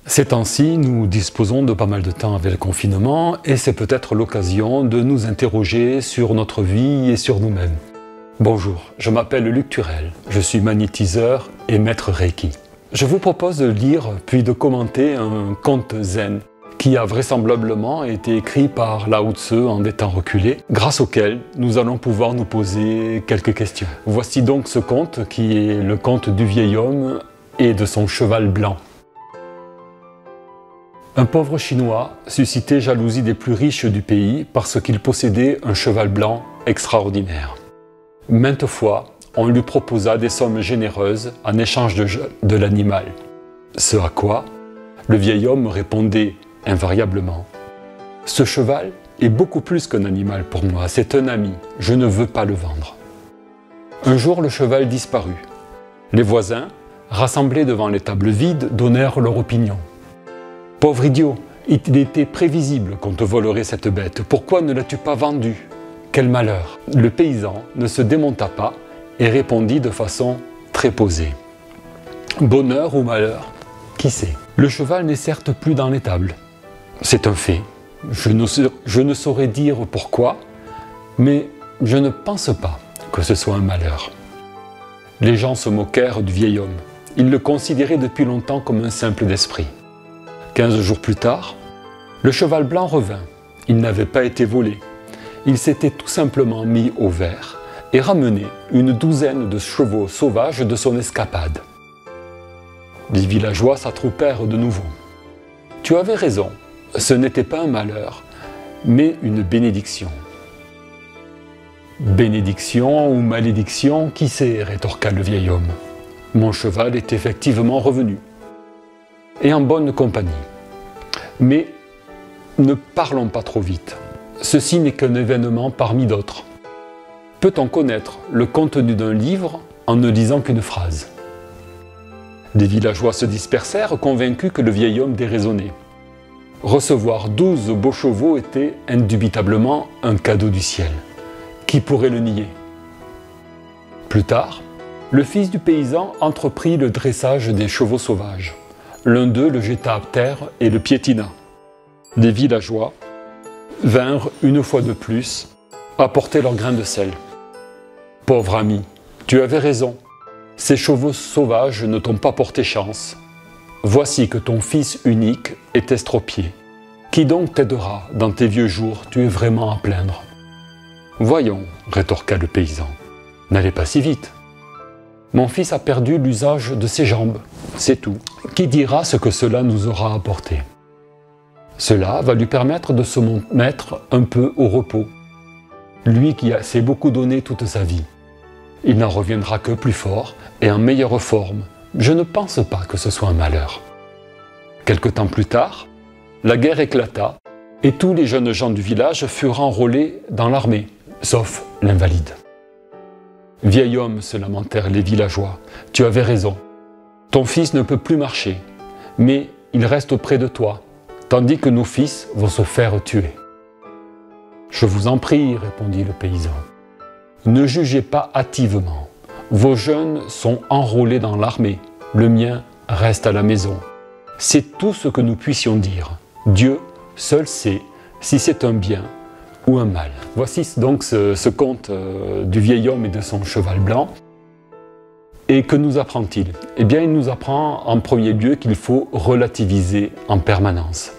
Ces temps-ci, nous disposons de pas mal de temps avec le confinement et c'est peut-être l'occasion de nous interroger sur notre vie et sur nous-mêmes. Bonjour, je m'appelle Luc Turel, je suis magnétiseur et maître Reiki. Je vous propose de lire puis de commenter un conte zen qui a vraisemblablement été écrit par Lao Tzu en des temps reculés, grâce auquel nous allons pouvoir nous poser quelques questions. Voici donc ce conte qui est le conte du vieil homme et de son cheval blanc. Un pauvre Chinois suscitait jalousie des plus riches du pays parce qu'il possédait un cheval blanc extraordinaire. Maintes fois, on lui proposa des sommes généreuses en échange de l'animal. Ce à quoi le vieil homme répondait invariablement « Ce cheval est beaucoup plus qu'un animal pour moi, c'est un ami, je ne veux pas le vendre. » Un jour, le cheval disparut. Les voisins, rassemblés devant les tables vides, donnèrent leur opinion. « Pauvre idiot, il était prévisible qu'on te volerait cette bête, pourquoi ne l'as-tu pas vendue? Quel malheur !» Le paysan ne se démonta pas et répondit de façon très posée. « Bonheur ou malheur, qui sait? Le cheval n'est certes plus dans l'étable. C'est un fait, je ne saurais dire pourquoi, mais je ne pense pas que ce soit un malheur. » Les gens se moquèrent du vieil homme. Ils le considéraient depuis longtemps comme un simple d'esprit. 15 jours plus tard, le cheval blanc revint. Il n'avait pas été volé. Il s'était tout simplement mis au vert et ramené une douzaine de chevaux sauvages de son escapade. Les villageois s'attroupèrent de nouveau. « Tu avais raison, ce n'était pas un malheur, mais une bénédiction. » « Bénédiction ou malédiction, qui sait ?» rétorqua le vieil homme. « Mon cheval est effectivement revenu. Et en bonne compagnie. Mais ne parlons pas trop vite. Ceci n'est qu'un événement parmi d'autres. Peut-on connaître le contenu d'un livre en ne lisant qu'une phrase? » Les villageois se dispersèrent, convaincus que le vieil homme déraisonnait. Recevoir 12 beaux chevaux était indubitablement un cadeau du ciel. Qui pourrait le nier? Plus tard, le fils du paysan entreprit le dressage des chevaux sauvages. L'un d'eux le jeta à terre et le piétina. Les villageois vinrent une fois de plus apporter leur grain de sel. « Pauvre ami, tu avais raison. Ces chevaux sauvages ne t'ont pas porté chance. Voici que ton fils unique est estropié. Qui donc t'aidera dans tes vieux jours? Tu es vraiment à plaindre. » « Voyons, rétorqua le paysan, n'allez pas si vite. Mon fils a perdu l'usage de ses jambes, c'est tout. Qui dira ce que cela nous aura apporté? Cela va lui permettre de se mettre un peu au repos. Lui qui s'est beaucoup donné toute sa vie. Il n'en reviendra que plus fort et en meilleure forme. Je ne pense pas que ce soit un malheur. » Quelque temps plus tard, la guerre éclata et tous les jeunes gens du village furent enrôlés dans l'armée, sauf l'invalide. « Vieil homme, se lamentèrent les villageois, tu avais raison. Ton fils ne peut plus marcher, mais il reste auprès de toi, tandis que nos fils vont se faire tuer. »« Je vous en prie, répondit le paysan, ne jugez pas hâtivement. Vos jeunes sont enrôlés dans l'armée, le mien reste à la maison. C'est tout ce que nous puissions dire. Dieu seul sait si c'est un bien ou un mal. » Voici donc ce conte du vieil homme et de son cheval blanc. Et que nous apprend-il? Eh bien, il nous apprend en premier lieu qu'il faut relativiser en permanence.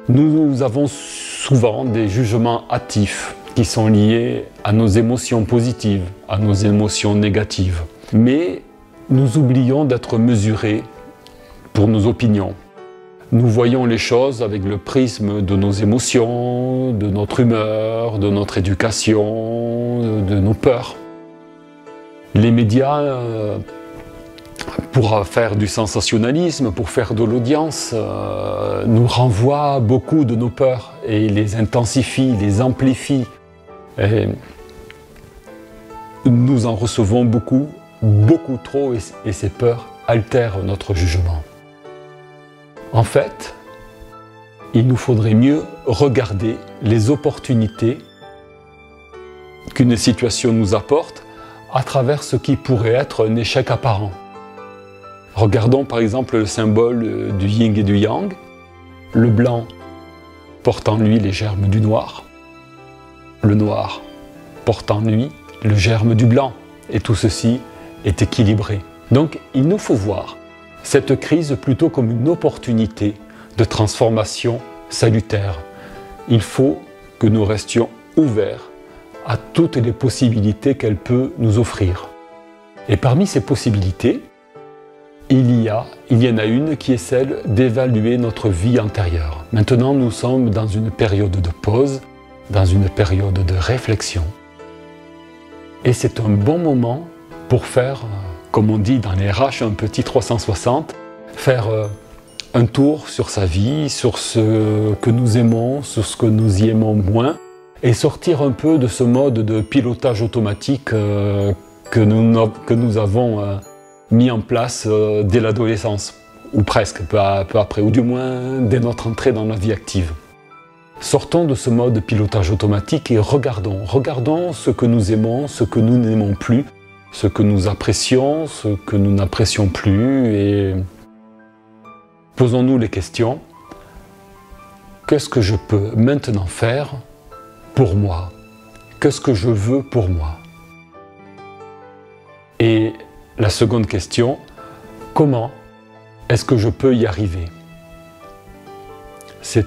Nous avons souvent des jugements hâtifs qui sont liés à nos émotions positives, à nos émotions négatives. Mais nous oublions d'être mesurés pour nos opinions. Nous voyons les choses avec le prisme de nos émotions, de notre humeur, de notre éducation, de nos peurs. Les médias, pour faire du sensationnalisme, pour faire de l'audience, nous renvoient beaucoup de nos peurs et les intensifient, les amplifient. Et nous en recevons beaucoup, beaucoup trop, et ces peurs altèrent notre jugement. En fait, il nous faudrait mieux regarder les opportunités qu'une situation nous apporte à travers ce qui pourrait être un échec apparent. Regardons par exemple le symbole du yin et du yang. Le blanc porte en lui les germes du noir. Le noir porte en lui le germe du blanc. Et tout ceci est équilibré. Donc il nous faut voir cette crise plutôt comme une opportunité de transformation salutaire. Il faut que nous restions ouverts à toutes les possibilités qu'elle peut nous offrir. Et parmi ces possibilités, il y en a une qui est celle d'évaluer notre vie antérieure. Maintenant, nous sommes dans une période de pause, dans une période de réflexion. Et c'est un bon moment pour faire, comme on dit dans les RH, un petit 360, faire un tour sur sa vie, sur ce que nous aimons, sur ce que nous y aimons moins, et sortir un peu de ce mode de pilotage automatique que nous avons mis en place dès l'adolescence, ou presque, peu après, ou du moins dès notre entrée dans la vie active. Sortons de ce mode pilotage automatique et regardons ce que nous aimons, ce que nous n'aimons plus, ce que nous apprécions, ce que nous n'apprécions plus, et posons-nous les questions. Qu'est-ce que je peux maintenant faire pour moi? Qu'est-ce que je veux pour moi? Et la seconde question, comment est-ce que je peux y arriver? Cette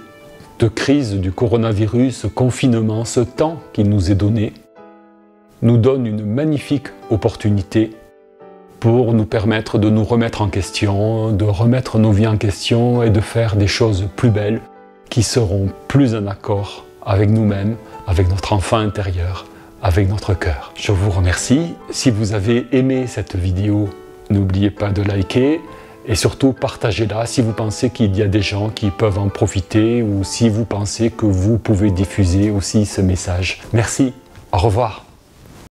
crise du coronavirus, ce confinement, ce temps qui nous est donné, nous donne une magnifique opportunité pour nous permettre de nous remettre en question, de remettre nos vies en question et de faire des choses plus belles qui seront plus en accord avec nous-mêmes, avec notre enfant intérieur, avec notre cœur. Je vous remercie. Si vous avez aimé cette vidéo, n'oubliez pas de liker et surtout partagez-la si vous pensez qu'il y a des gens qui peuvent en profiter ou si vous pensez que vous pouvez diffuser aussi ce message. Merci, au revoir.